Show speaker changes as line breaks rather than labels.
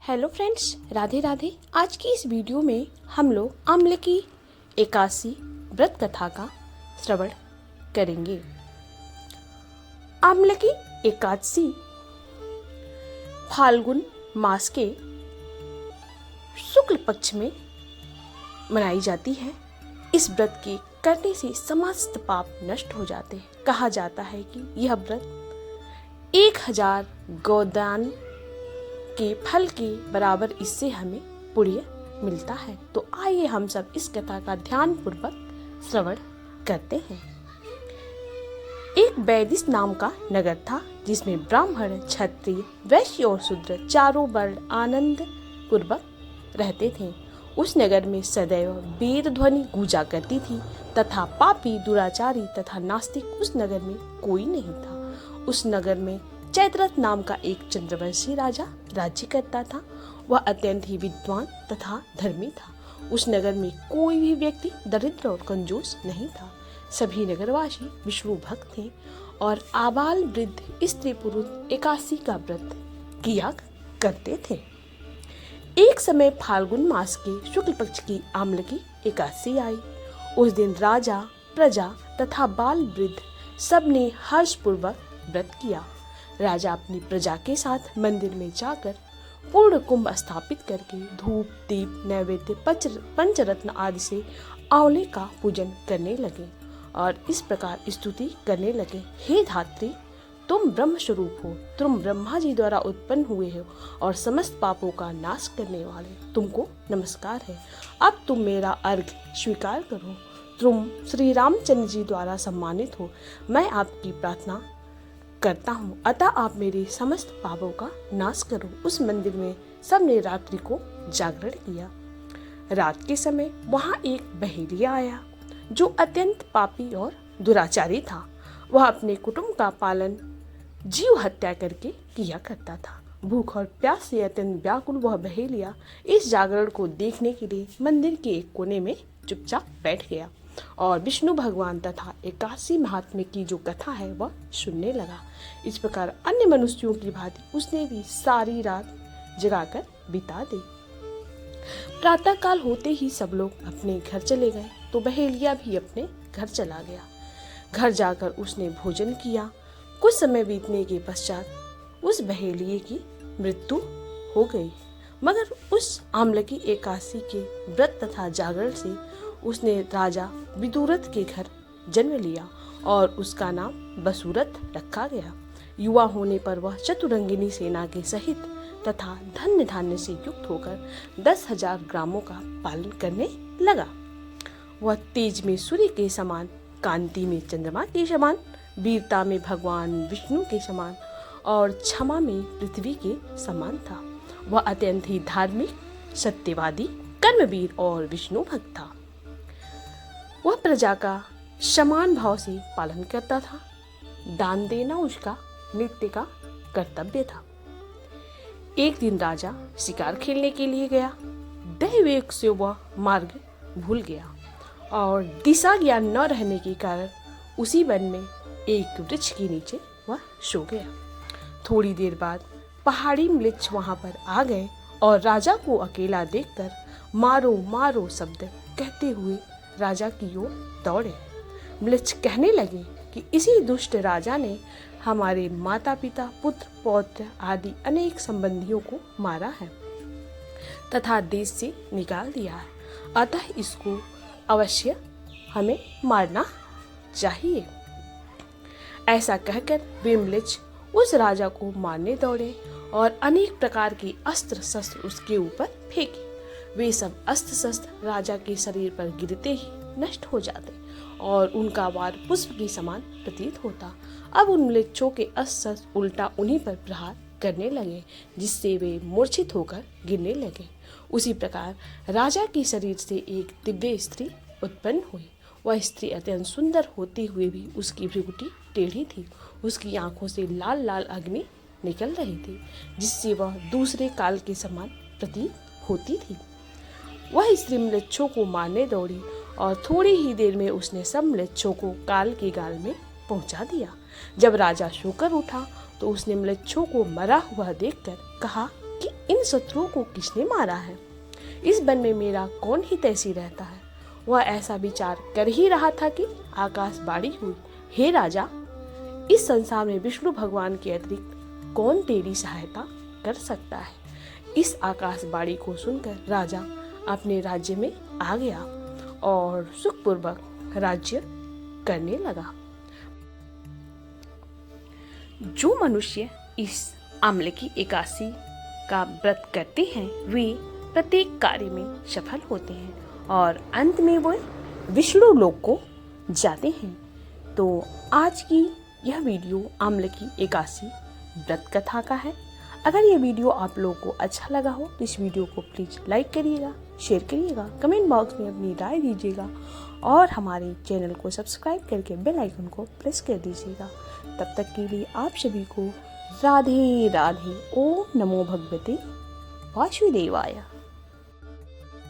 Hello friends, Radhe Radhe. आज की इस वीडियो में हम लोग आम्लकी एकादशी व्रत कथा का श्रवण करेंगे। आम्लकी एकादशी फाल्गुन मास के शुक्ल पक्ष में मनाई जाती है। इस व्रत के करने से समस्त पाप नष्ट हो जाते हैं। कहा जाता है कि यह व्रत 1000 गोदान के फल के बराबर इससे हमें पुण्य मिलता है। तो आइए हम सब इस कथा का ध्यान पूर्वक श्रवण करते हैं। एक वैदिश नाम का नगर था जिसमें ब्राह्मण, क्षत्रिय, वैश्य और शूद्र चारों वर्ण आनंद पूर्वक रहते थे। उस नगर में सदैव वेद ध्वनि गूंजा करती थी तथा पापी, दुराचारी तथा नास्तिक उस नगर में कोई नहीं था। उस नगर में चैत्ररथ नाम का एक चंद्रवंशी राजा राज्य करता था। वह अत्यंत ही विद्वान तथा धर्मी था। उस नगर में कोई भी व्यक्ति दरिद्र और कंजूस नहीं था। सभी नगरवासी विष्णु भक्त थे और आबाल वृद्ध स्त्री पुरुष एकादशी का व्रत किया करते थे। एक समय फाल्गुन मास के शुक्ल पक्ष की आम्लकी एकादशी आई। उस दिन राजा, प्रजा तथा बाल वृद्ध सबने हर्षपूर्वक व्रत किया। राजा अपनी प्रजा के साथ मंदिर में जाकर पूर्ण कुंभ स्थापित करके धूप, दीप, नैवेद्य, पंचरत्न आदि से आंवले का पूजन करने लगे और इस प्रकार स्तुति करने लगे। हे धात्री, तुम ब्रह्म स्वरूप हो, तुम ब्रह्मा जी द्वारा उत्पन्न हुए हो और समस्त पापों का नाश करने वाले तुमको नमस्कार है। अब तुम मेरा अर्घ्य स्वीकार करो। तुम श्री रामचंद्र जी द्वारा सम्मानित हो। मैं आपकी प्रार्थना करता हूँ, अतः आप मेरे समस्त पापों का नाश करो। उस मंदिर में सबने रात्रि को जागरण किया। रात के समय वहाँ एक बहेलिया आया जो अत्यंत पापी और दुराचारी था। वह अपने कुटुंब का पालन जीव हत्या करके किया करता था। भूख और प्यास से अत्यंत व्याकुल वह बहेलिया इस जागरण को देखने के लिए मंदिर के एक कोने में चुपचाप बैठ गया और विष्णु भगवान तथा एकादशी महात्म्य की जो कथा है वह सुनने लगा। इस प्रकार अन्य मनुष्यों की भांति उसने भी सारी रात जगाकर बिता दी। प्रातः काल होते ही सब लोग अपने घर चले गए तो बहेलिया भी अपने घर चला गया। घर जाकर उसने भोजन किया। कुछ समय बीतने के पश्चात उस बहेलिये की मृत्यु हो गई। मगर उस आम्लकी एकादशी के व्रत तथा जागरण से उसने राजा विदुरथ के घर जन्म लिया और उसका नाम बसूरथ रखा गया। युवा होने पर वह चतुरंगिनी सेना के सहित तथा धन्य धान्य से युक्त होकर 10,000 ग्रामों का पालन करने लगा। वह तेज में सूर्य के समान, कांति में चंद्रमा के समान, वीरता में भगवान विष्णु के समान और क्षमा में पृथ्वी के समान था। वह अत्यंत ही धार्मिक, सत्यवादी, कर्मवीर और विष्णु भक्त था। वह प्रजा का समान भाव से पालन करता था। दान देना उसका नित्य का कर्तव्य था। एक दिन राजा शिकार खेलने के लिए गया। दैवेक से वह मार्ग भूल गया और दिशा ज्ञान न रहने के कारण उसी वन में एक वृक्ष के नीचे वह सो गया। थोड़ी देर बाद पहाड़ी म्लेच्छ वहां पर आ गए और राजा को अकेला देखकर मारो मारो शब्द कहते हुए राजा की ओर दौड़े। म्लेच्छ कहने लगे कि इसी दुष्ट राजा ने हमारे माता पिता, पुत्र, पौत्र आदि अनेक संबंधियों को मारा है तथा देश से निकाल दिया है, अतः इसको अवश्य हमें मारना चाहिए। ऐसा कहकर वे म्लेच्छ उस राजा को मारने दौड़े और अनेक प्रकार के अस्त्र शस्त्र उसके ऊपर फेंके। वे सब अस्त्र शस्त्र राजा के शरीर पर गिरते ही नष्ट हो जाते और उनका वार पुष्प के समान प्रतीत होता। अब उन म्लेच्छों के अस्त्र शस्त्र उल्टा उन्हीं पर प्रहार करने लगे जिससे वे मूर्छित होकर गिरने लगे। उसी प्रकार राजा के शरीर से एक दिव्य स्त्री उत्पन्न हुई। वह स्त्री अत्यंत सुंदर होते हुए भी उसकी भ्रुकुटी टेढ़ी थी। उसकी आंखों से लाल लाल अग्नि निकल रही थी जिससे वह दूसरे काल के समान प्रतीत होती थी। वह स्त्री म्लेच्छों को मारने दौड़ी और थोड़ी ही देर में उसने सब म्लेच्छों को काल के गाल में पहुंचा दिया। जब राजा सोकर उठा तो उसने म्लेच्छों को मरा हुआ देखकर कहा, कि इन शत्रुओं को किसने मारा है, इस वन में मेरा कौन ही तैसी रहता है। वह ऐसा विचार कर ही रहा था कि आकाशवाणी हुई, हे राजा, इस संसार में विष्णु भगवान के अतिरिक्त कौन तेरी सहायता कर सकता है। इस आकाशवाणी को सुनकर राजा अपने राज्य में आ गया और सुखपूर्वक राज्य करने लगा। जो मनुष्य इस आम्ल की एकादशी का व्रत करते हैं वे प्रत्येक कार्य में सफल होते हैं और अंत में वो विष्णु लोक को जाते हैं। तो आज की यह वीडियो आम्ल की एकादशी व्रत कथा का है। अगर ये वीडियो आप लोगों को अच्छा लगा हो तो इस वीडियो को प्लीज़ लाइक करिएगा, शेयर करिएगा, कमेंट बॉक्स में अपनी राय दीजिएगा और हमारे चैनल को सब्सक्राइब करके बेल आइकन को प्रेस कर दीजिएगा। तब तक के लिए आप सभी को राधे राधे। ओम नमो भगवते वासुदेवाय।